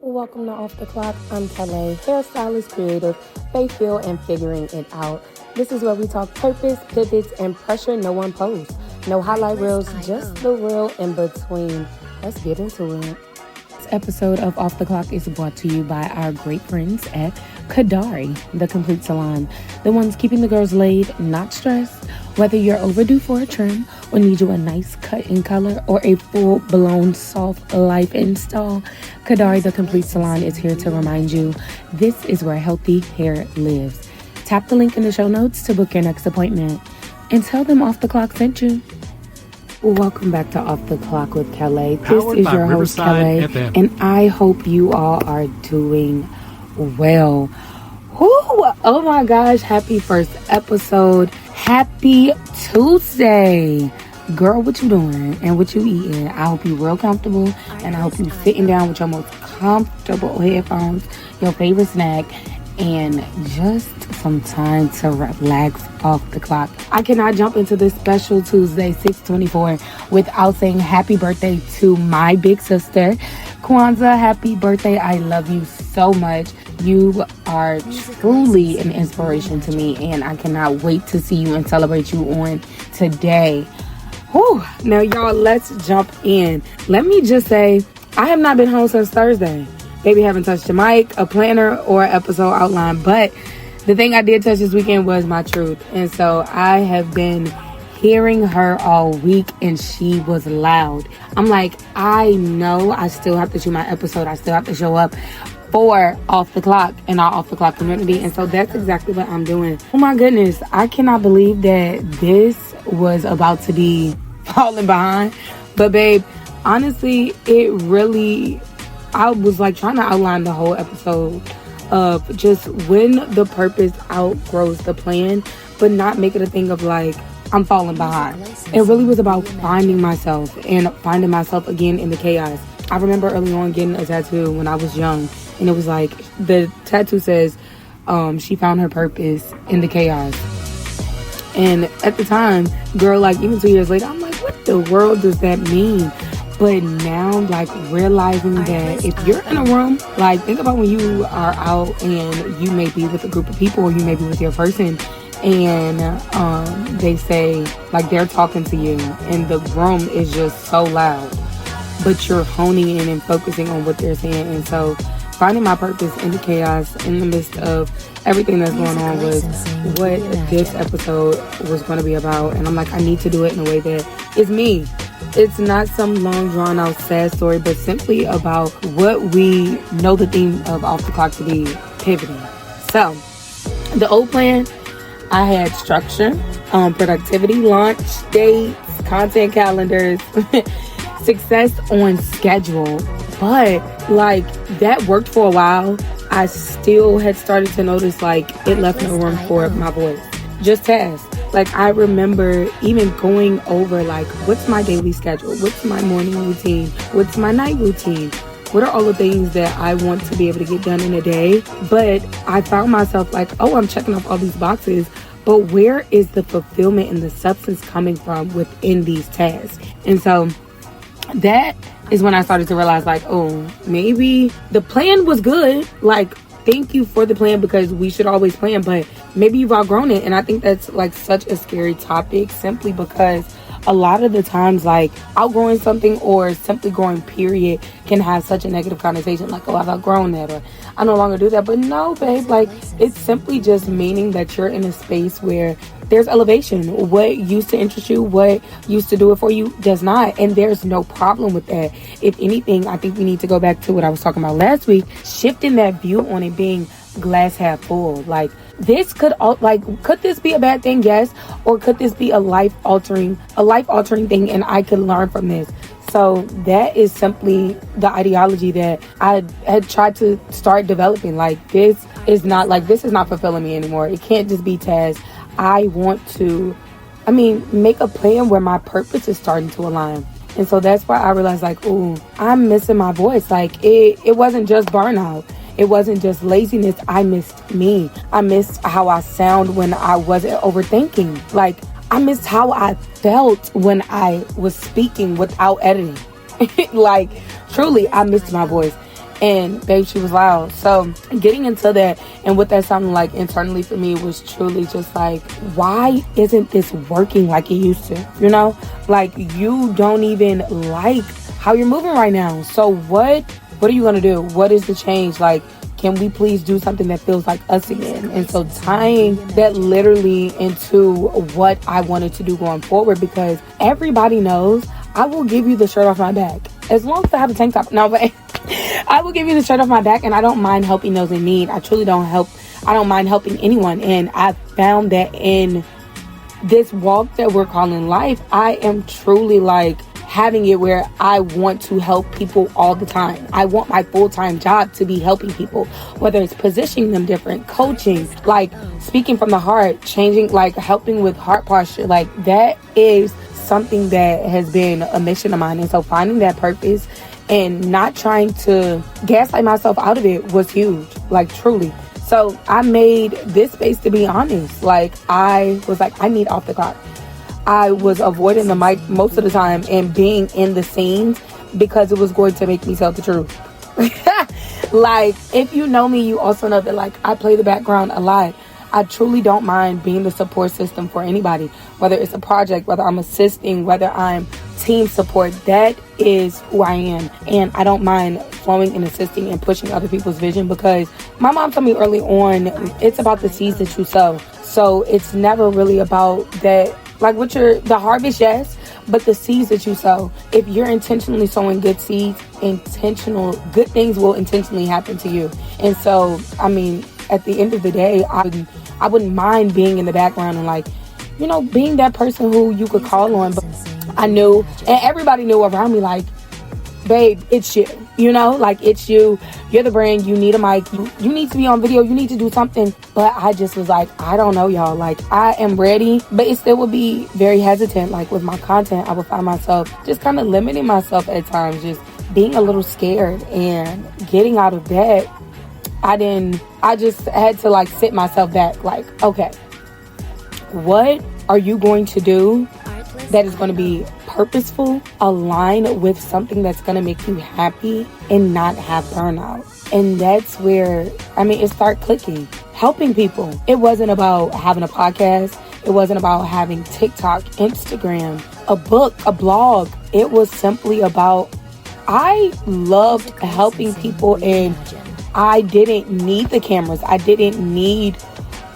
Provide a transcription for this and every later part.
Welcome to Off the Clock. I'm Calais, hairstylist, creative, faith-filled, and figuring it out. This is where we talk purpose, pivots, and pressure no one posts. No highlight reels, just the real in between. Let's get into it. This episode of Off the Clock is brought to you by our great friends at Kadari, the complete salon. The ones keeping the girls laid, not stressed. Whether you're overdue for a trim or need you a nice cut in color or a full-blown soft life install, Kadari the Complete Salon is here to remind you this is where healthy hair lives. Tap the link in the show notes to book your next appointment and tell them Off the Clock sent you. Welcome back to Off the Clock with Calais. This is your host, Calais, and I hope you all are doing well. Woo! Oh my gosh, happy first episode. Happy Tuesday. Girl, what you doing and what you eating? I hope you real comfortable, and I hope you sitting down with your most comfortable headphones, your favorite snack, and just some time to relax off the clock. I cannot jump into this special Tuesday 6/24 without saying happy birthday to my big sister, Kwanzaa. Happy birthday. I love you so much. You are truly an inspiration to me, and I cannot wait to see you and celebrate you on today. Whew. Now, y'all, let's jump in. Let me just say, I have not been home since Thursday. Baby haven't touched a mic, a planner, or episode outline, but the thing I did touch this weekend was my truth. And so I have been hearing her all week, and she was loud. I'm like, I know I still have to shoot my episode. I still have to show up for Off the Clock and our Off the Clock community. And so that's exactly what I'm doing. Oh my goodness, I cannot believe that this was about to be falling behind. But babe, honestly, I was like trying to outline the whole episode of just when the purpose outgrows the plan, but not make it a thing of like, I'm falling behind. It really was about finding myself and finding myself again in the chaos. I remember early on getting a tattoo when I was young, and it was like, the tattoo says, she found her purpose in the chaos. And at the time, girl, like even 2 years later, I'm like, what the world does that mean? But now, like, realizing that if you're in a room, like, think about when you are out and you may be with a group of people, or you may be with your person, and they say, like, they're talking to you, and the room is just so loud, but you're honing in and focusing on what they're saying. And so finding my purpose in the chaos, in the midst of everything that's going on, was what this episode was going to be about. And I'm like, I need to do it in a way that is me. It's not some long drawn out sad story, but simply about what we know the theme of Off the Clock to be, pivoting. So the old plan, I had structure, productivity, launch dates, content calendars, success on schedule. But like that worked for a while. I still had started to notice like it left no room for my voice. Just tasks. Like I remember even going over like, what's my daily schedule? What's my morning routine? What's my night routine? What are all the things that I want to be able to get done in a day? But I found myself like, oh, I'm checking off all these boxes, but where is the fulfillment and the substance coming from within these tasks? And so that is when I started to realize like, oh, maybe the plan was good. Like, thank you for the plan, because we should always plan, but maybe you've outgrown it. And I think that's like such a scary topic, simply because a lot of the times like outgrowing something or simply growing period can have such a negative connotation, like, oh, I've outgrown that, or I no longer do that. But no, babe, like it's simply just meaning that you're in a space where there's elevation. What used to interest you, what used to do it for you, does not. And there's no problem with that. If anything, I think we need to go back to what I was talking about last week, shifting that view on it being glass half full. Like this could this be a bad thing? Yes. Or could this be a life altering thing, and I could learn from this? So that is simply the ideology that I had tried to start developing. Like this is not fulfilling me anymore. It can't just be tasks. I want to, make a plan where my purpose is starting to align. And so that's why I realized like, ooh, I'm missing my voice. Like it wasn't just burnout. It wasn't just laziness. I missed me. I missed how I sound when I wasn't overthinking. Like I missed how I felt when I was speaking without editing. Like truly, I missed my voice. And babe, she was loud. So getting into that and what that sounded like internally for me was truly just like, why isn't this working like it used to? You know, like you don't even like how you're moving right now. So what are you gonna do? What is the change? Like, can we please do something that feels like us again? And so tying that literally into what I wanted to do going forward, because everybody knows I will give you the shirt off my back as long as I have a tank top. No, but I will give you the shirt off my back, and I don't mind helping those in need. I truly don't mind helping anyone. And I found that in this walk that we're calling life, I am truly like having it where I want to help people all the time. I want my full-time job to be helping people, whether it's positioning them different, coaching, like speaking from the heart, changing, like helping with heart posture. Like that is something that has been a mission of mine. And so finding that purpose and not trying to gaslight myself out of it was huge, like truly. So I made this space to be honest. Like I was like, I need off the clock. I was avoiding the mic most of the time and being in the scenes because it was going to make me tell the truth. Like, if you know me, you also know that like I play the background a lot. I truly don't mind being the support system for anybody, whether it's a project, whether I'm assisting, whether I'm team support. That is who I am. And I don't mind flowing and assisting and pushing other people's vision, because my mom told me early on, it's about the seeds that you sow. So it's never really about that. Like the harvest, yes, but the seeds that you sow, if you're intentionally sowing good seeds, good things will intentionally happen to you. And so, I mean, at the end of the day, I wouldn't mind being in the background and like, you know, being that person who you could call on. But I knew, and everybody knew around me, like, babe, it's you. You know, like it's you. You're the brand. You need a mic. You need to be on video. You need to do something. But I just was like, I don't know, y'all. Like, I am ready, but it still would be very hesitant. Like with my content, I would find myself just kind of limiting myself at times, just being a little scared. And getting out of that, I just had to like sit myself back. Like, okay, what are you going to do that is going to be purposeful, align with something that's going to make you happy and not have burnout? And that's where, I mean, it started clicking. Helping people. It wasn't about having a podcast. It wasn't about having TikTok, Instagram, a book, a blog. It was simply about, I loved helping people, and I didn't need the cameras. I didn't need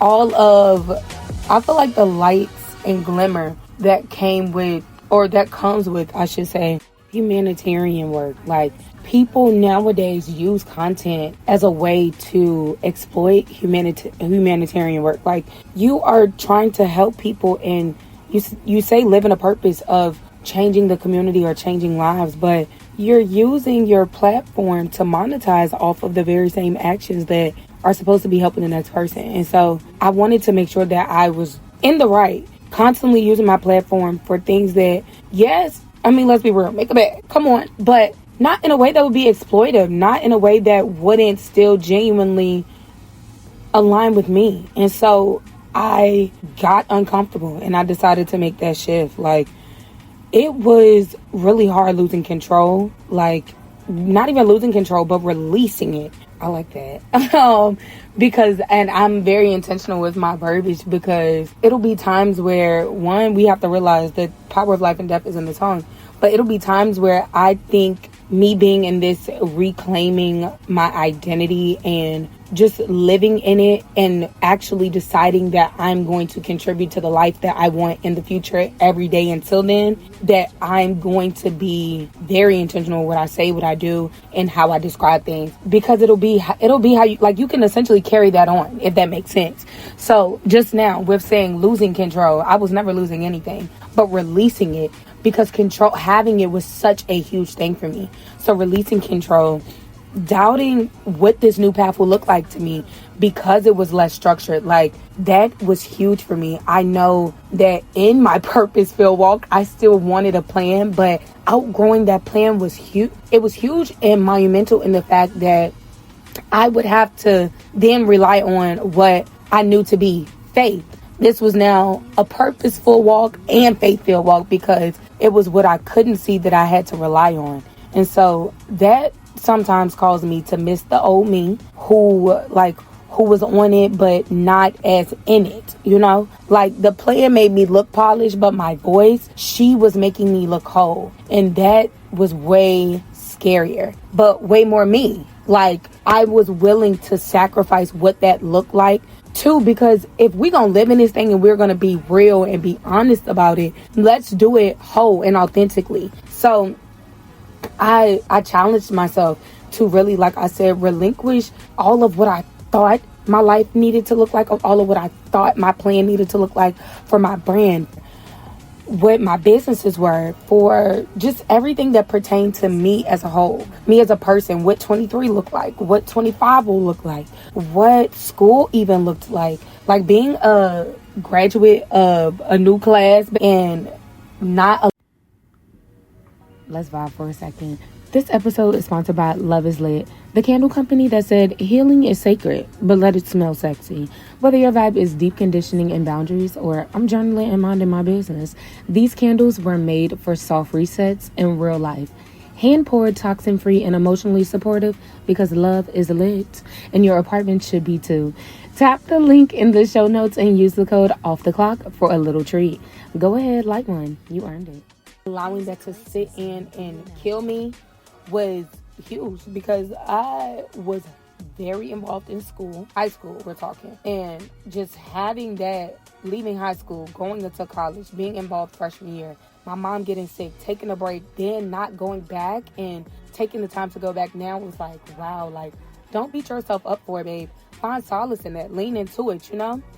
I feel like the lights and glimmer that comes with, I should say, humanitarian work. Like, people nowadays use content as a way to exploit humanitarian work. Like, you are trying to help people, and you say live in a purpose of changing the community or changing lives, but you're using your platform to monetize off of the very same actions that are supposed to be helping the next person. And so I wanted to make sure that I was in the right, constantly using my platform for things that, yes, I mean, let's be real, make a bag, come on, but not in a way that would be exploitive, not in a way that wouldn't still genuinely align with me. And so I got uncomfortable and I decided to make that shift. Like, it was really hard losing control, like not even losing control, but releasing it. I like that. And I'm very intentional with my verbiage, because it'll be times where, one, we have to realize that power of life and death is in the tongue. But it'll be times where I think me being in this reclaiming my identity and just living in it and actually deciding that I'm going to contribute to the life that I want in the future every day until then, that I'm going to be very intentional with what I say, what I do, and how I describe things, because it'll be how you can essentially carry that on, if that makes sense. So just now with saying losing control, I was never losing anything, but releasing it, because having it was such a huge thing for me. So releasing control, doubting what this new path will look like to me, because it was less structured. Like, that was huge for me. I know that in my purpose-filled walk, I still wanted a plan, but outgrowing that plan was huge. It was huge and monumental in the fact that I would have to then rely on what I knew to be faith. This was now a purposeful walk and faith-filled walk, because it was what I couldn't see that I had to rely on. And so that sometimes cause me to miss the old me who was on it but not as in it, Like the player made me look polished, but my voice, she was making me look whole. And that was way scarier, but way more me. Like I was willing to sacrifice what that looked like too, because if we're gonna live in this thing and we're gonna be real and be honest about it, let's do it whole and authentically. So I challenged myself to really, like I said, relinquish all of what I thought my life needed to look like, all of what I thought my plan needed to look like for my brand, what my businesses were, for just everything that pertained to me as a whole, me as a person, what 23 looked like, what 25 will look like, what school even looked like being a graduate of a new class and not a... Let's vibe for a second. This episode is sponsored by Love is Lit, the candle company that said healing is sacred, but let it smell sexy. Whether your vibe is deep conditioning and boundaries or I'm journaling and minding my business, these candles were made for soft resets in real life. Hand-poured, toxin-free, and emotionally supportive because love is lit, and your apartment should be too. Tap the link in the show notes and use the code OFFTHECLOCK for a little treat. Go ahead, like one. You earned it. Allowing that to sit in and kill me was huge because I was very involved in school, high school we're talking, and just having that, leaving high school, going into college, being involved freshman year, my mom getting sick, taking a break, then not going back and taking the time to go back now was like, wow, like don't beat yourself up for it, babe. Find solace in that, lean into it,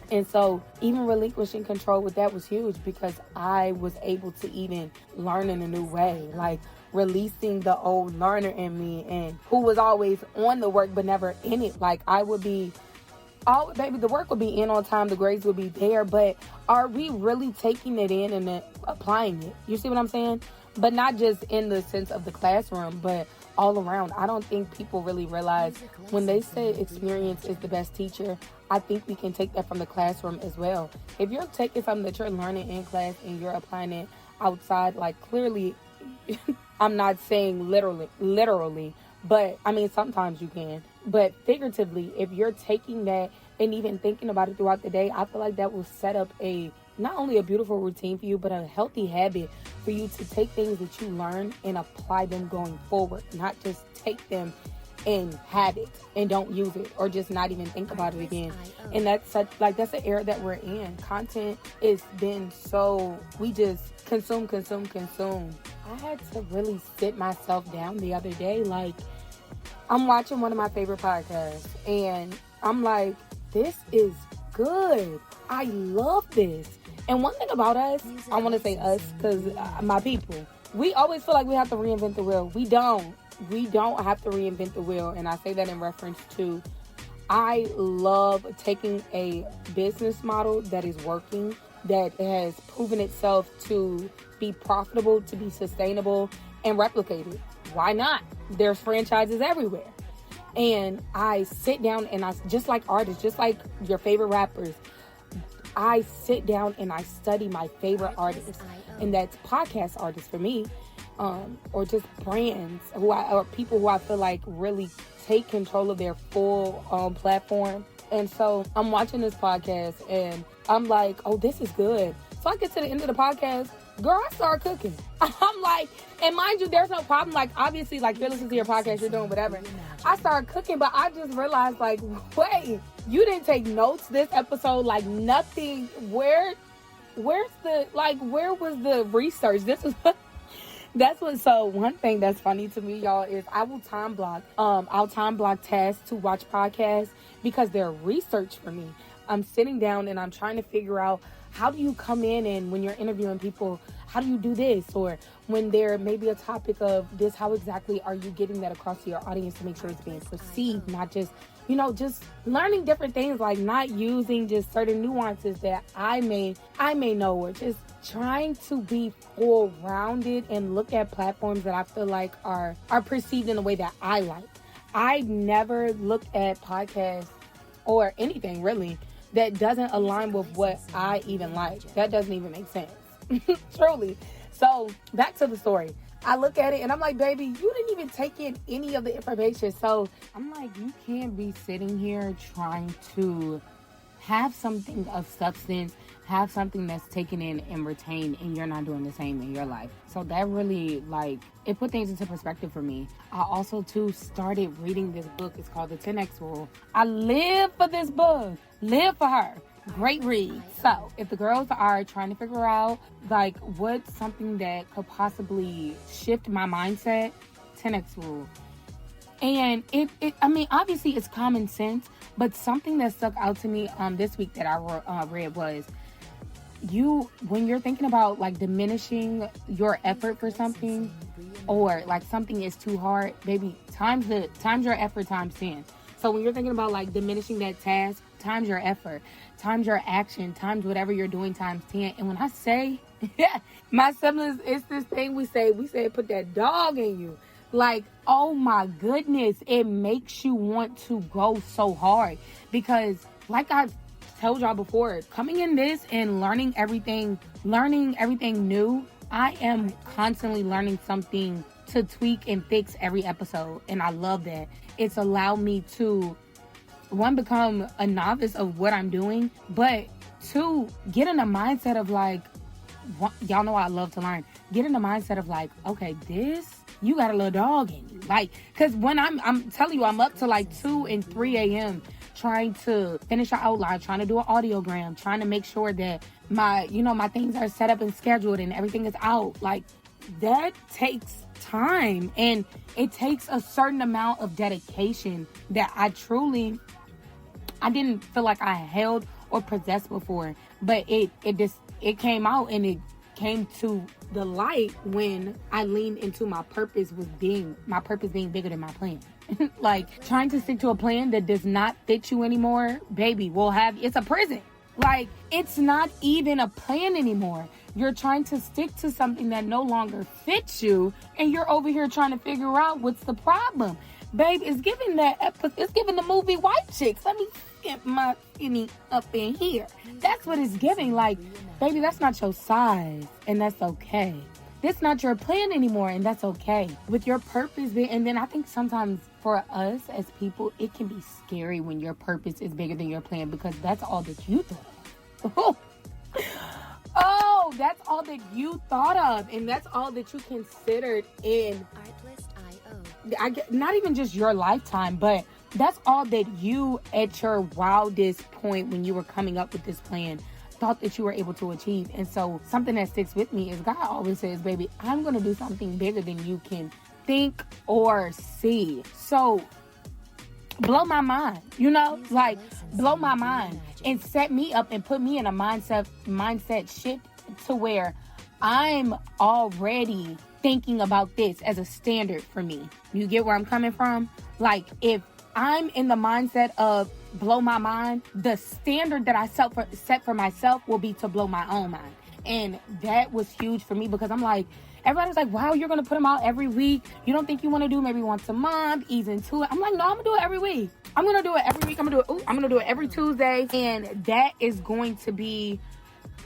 And so even relinquishing control with that was huge because I was able to even learn in a new way, like releasing the old learner in me and who was always on the work but never in it. Like I would be, oh baby, the work would be in on time, the grades would be there, but are we really taking it in and then applying it? You see what I'm saying? But not just in the sense of the classroom, but all around. I don't think people really realize when they say experience is the best teacher, I think we can take that from the classroom as well. If you're taking something that you're learning in class and you're applying it outside, like clearly, I'm not saying literally, but I mean, sometimes you can. But figuratively, if you're taking that and even thinking about it throughout the day, I feel like that will set up not only a beautiful routine for you, but a healthy habit for you to take things that you learn and apply them going forward, not just take them and have it and don't use it or just not even think about it again. And that's an era that we're in. Content has been so, we just consume. I had to really sit myself down the other day. Like, I'm watching one of my favorite podcasts and I'm like, this is good. I love this. And one thing about us, I want to say us because my people, we always feel like we have to reinvent the wheel. We don't have to reinvent the wheel. And I say that in reference to, I love taking a business model that is working, that has proven itself to be profitable, to be sustainable, and replicated. Why not? There's franchises everywhere. And I sit down and just like artists, just like your favorite rappers, I sit down and I study my favorite artists, and that's podcast artists for me, or just brands or people who I feel like really take control of their full platform. And so I'm watching this podcast and I'm like, oh, this is good. So I get to the end of the podcast, girl, I start cooking. I'm like, and mind you, there's no problem. Like, obviously, like, you're listening to your podcast, you're doing whatever. I started cooking, but I just realized, like, wait, you didn't take notes this episode, like, nothing. Where was the research? So one thing that's funny to me, y'all, is I'll time block tasks to watch podcasts because they're research for me. I'm sitting down and I'm trying to figure out, how do you come in and when you're interviewing people, how do you do this? Or when there may be a topic of this, how exactly are you getting that across to your audience to make sure it's being perceived, not just, just learning different things, like not using just certain nuances that I may know, or just trying to be full rounded and look at platforms that I feel like are perceived in the way that I like. I never look at podcasts or anything really that doesn't align with what I even like. That doesn't even make sense. Truly. So back to the story. I look at it and I'm like, baby, you didn't even take in any of the information. So I'm like, you can't be sitting here trying to have something of substance, have something that's taken in and retained, and you're not doing the same in your life. So that really, like, it put things into perspective for me. I also, too, started reading this book. It's called The 10X Rule. I live for this book. Live for her. Great read. So if the girls are trying to figure out, like, what's something that could possibly shift my mindset, 10X Rule. And I mean, obviously it's common sense, but something that stuck out to me this week that I read was, when you're thinking about like diminishing your effort for something, or like something is too hard, baby, times your effort times 10. So when you're thinking about like diminishing that task, times your effort, times your action, times whatever you're doing times 10. And when I say, my siblings, it's this thing we say put that dog in you. Like, oh my goodness, it makes you want to go so hard. Because like I've told y'all before, coming in this and learning everything new, I am constantly learning something to tweak and fix every episode. And I love that. It's allowed me to, one, become a novice of what I'm doing, but two, get in a mindset of like, y'all know I love to learn. Get in the mindset of like, okay, you got a little dog in you. Like, cause when I'm telling you, I'm up to like 2 and 3 a.m. trying to finish an outline, trying to do an audiogram, trying to make sure that my things are set up and scheduled and everything is out. Like, that takes time, and it takes a certain amount of dedication that I didn't feel like I held or possessed before. But it came out, and it came to the light when I leaned into my purpose being bigger than my plan. Like, trying to stick to a plan that does not fit you anymore, baby, it's a prison. Like, it's not even a plan anymore. You're trying to stick to something that no longer fits you, and you're over here trying to figure out what's the problem. Babe, it's giving the movie White Chicks. Let me get my skinny up in here. That's what it's giving. Like, baby, that's not your size, and that's okay. That's not your plan anymore, and that's okay. With your purpose, and then I think sometimes for us as people, it can be scary when your purpose is bigger than your plan, because that's all that you thought of. Oh, that's all that you thought of, and that's all that you considered in not even just your lifetime, but that's all that you, at your wildest point when you were coming up with this plan, thought that you were able to achieve. And so something that sticks with me is God always says, baby, I'm going to do something bigger than you can think or see. So blow my mind, like blow my mind and set me up and put me in a mindset shift to where I'm already thinking about this as a standard for me. You get where I'm coming from? Like, if I'm in the mindset of blow my mind, the standard that I set for myself will be to blow my own mind. And that was huge for me, because I'm like, everybody's like, wow, you're going to put them out every week. You don't think you want to do maybe once a month, ease into it? I'm like, no, I'm going to do it every week. I'm going to do it every week. I'm going to do it every Tuesday. And that is going to be,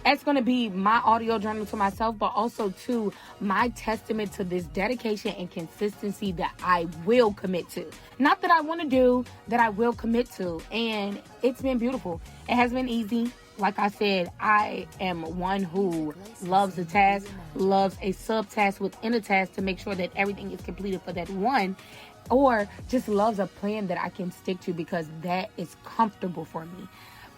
it's going to be my audio journal to myself, but also to my testament to this dedication and consistency that I will commit to. Not that I want to do, that I will commit to. And it's been beautiful. It has been easy. Like I said, I am one who loves a task, loves a subtask within a task to make sure that everything is completed for that one, or just loves a plan that I can stick to because that is comfortable for me.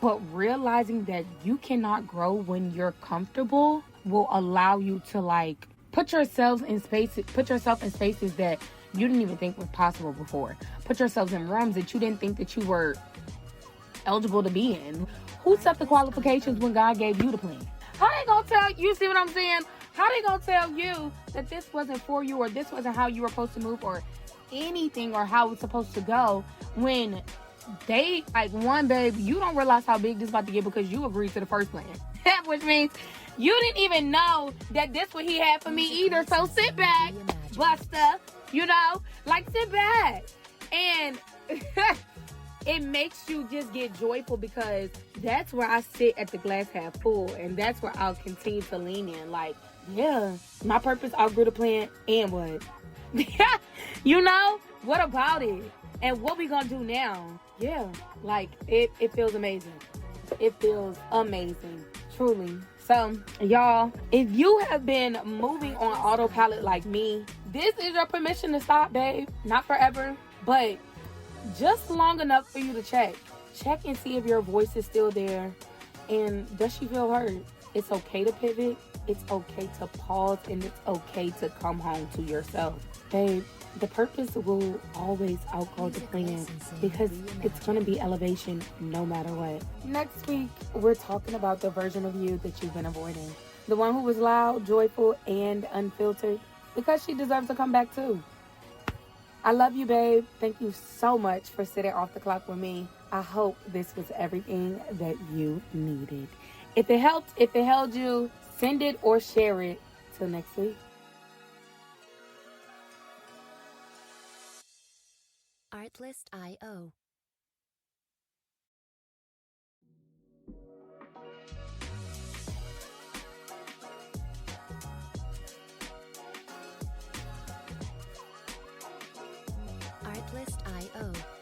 But realizing that you cannot grow when you're comfortable will allow you to like put yourself in spaces that you didn't even think was possible before. Put yourselves in rooms that you didn't think that you were eligible to be in. Who set the qualifications when God gave you the plan? How they gonna tell you? See what I'm saying? How they gonna tell you that this wasn't for you, or this wasn't how you were supposed to move, or anything, or how it's supposed to go, when they, like, one, babe, you don't realize how big this about to get because you agreed to the first plan. Which means you didn't even know that this what he had for me either. So sit back, Buster, like, sit back. And it makes you just get joyful, because that's where I sit at the glass half full, and that's where I'll continue to lean in. Like, Yeah. My purpose outgrew the plan and what? You know? What about it? And what we gonna do now? Yeah. Like, it feels amazing. It feels amazing. Truly. So, y'all, if you have been moving on autopilot like me, this is your permission to stop, babe. Not forever, but just long enough for you to check. Check and see if your voice is still there. And does she feel heard? It's okay to pivot. It's okay to pause. And it's okay to come home to yourself. Babe, the purpose will always outgrow the plan because it's going to be elevation no matter what. Next week, we're talking about the version of you that you've been avoiding. The one who was loud, joyful, and unfiltered, because she deserves to come back too. I love you, babe. Thank you so much for sitting off the clock with me. I hope this was everything that you needed. If it helped, if it held you, send it or share it. Till next week. Artlist.io. Artlist.io.